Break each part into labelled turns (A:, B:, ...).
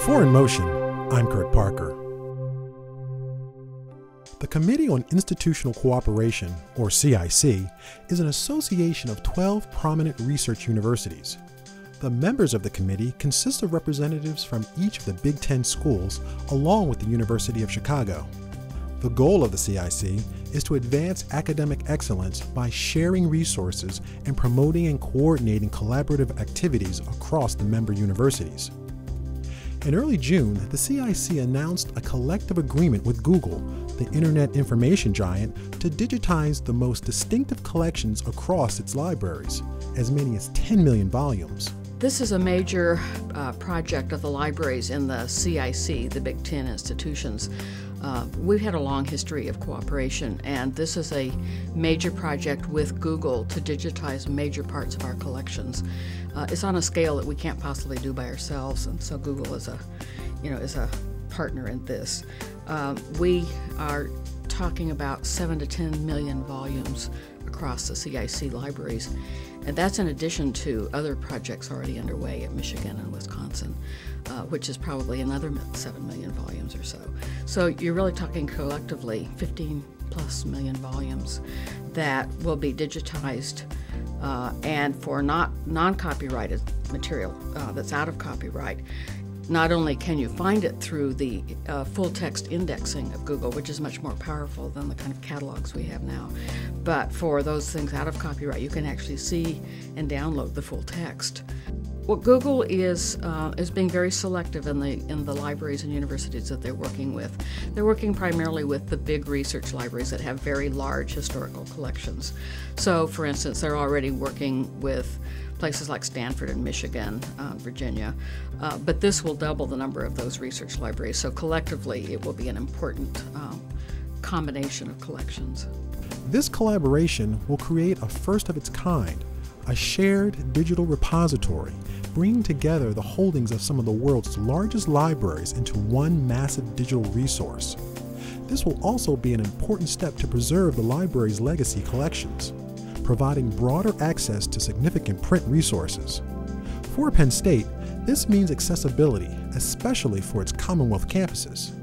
A: For In Motion, I'm Kurt Parker. The Committee on Institutional Cooperation, or CIC, is an association of 12 prominent research universities. The members of the committee consist of representatives from each of the Big Ten schools, along with the University of Chicago. The goal of the CIC is to advance academic excellence by sharing resources and promoting and coordinating collaborative activities across the member universities. In early June, the CIC announced a collective agreement with Google, the Internet information giant, to digitize the most distinctive collections across its libraries, as many as 10 million volumes.
B: This is a major project of the libraries in the CIC, the Big Ten institutions. We've had a long history of cooperation, and this is a major project with Google to digitize major parts of our collections. It's on a scale that we can't possibly do by ourselves, and so Google is a partner in this. We are talking about 7 to 10 million volumes across the CIC libraries, and that's in addition to other projects already underway at Michigan and Wisconsin, which is probably another 7 million volumes or so. So you're really talking collectively 15 plus million volumes that will be digitized, and for non-copyrighted material that's out of copyright. Not only can you find it through the full-text indexing of Google, which is much more powerful than the kind of catalogs we have now, but for those things out of copyright, you can actually see and download the full text. What Google is being very selective in the libraries and universities that they're working with. They're working primarily with the big research libraries that have very large historical collections. So, for instance, they're already working with places like Stanford and Michigan, Virginia, but this will double the number of those research libraries. So collectively, it will be an important combination of collections.
A: This collaboration will create a first of its kind, a shared digital repository, bringing together the holdings of some of the world's largest libraries into one massive digital resource. This will also be an important step to preserve the library's legacy collections, providing broader access to significant print resources. For Penn State, this means accessibility, especially for its Commonwealth campuses.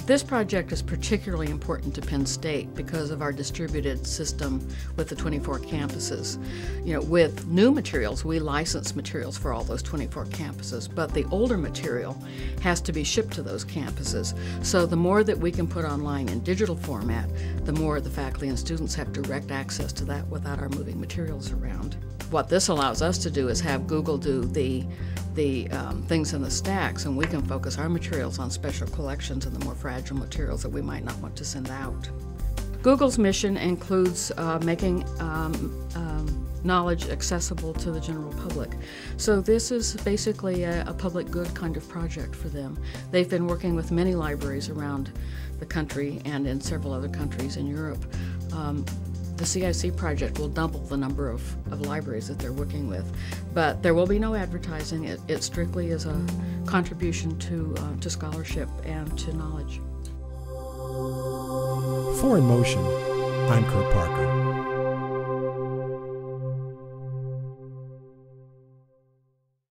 B: This project is particularly important to Penn State because of our distributed system with the 24 campuses. You know, with new materials, we license materials for all those 24 campuses, but the older material has to be shipped to those campuses. So the more that we can put online in digital format, the more the faculty and students have direct access to that without our moving materials around. What this allows us to do is have Google do the things in the stacks, and we can focus our materials on special collections and the more fragile materials that we might not want to send out. Google's mission includes making knowledge accessible to the general public. So this is basically a public good kind of project for them. They've been working with many libraries around the country and in several other countries in Europe. The CIC project will double the number of libraries that they're working with, but there will be no advertising. It strictly is a contribution to scholarship and to knowledge.
A: For In Motion, I'm Kurt Parker.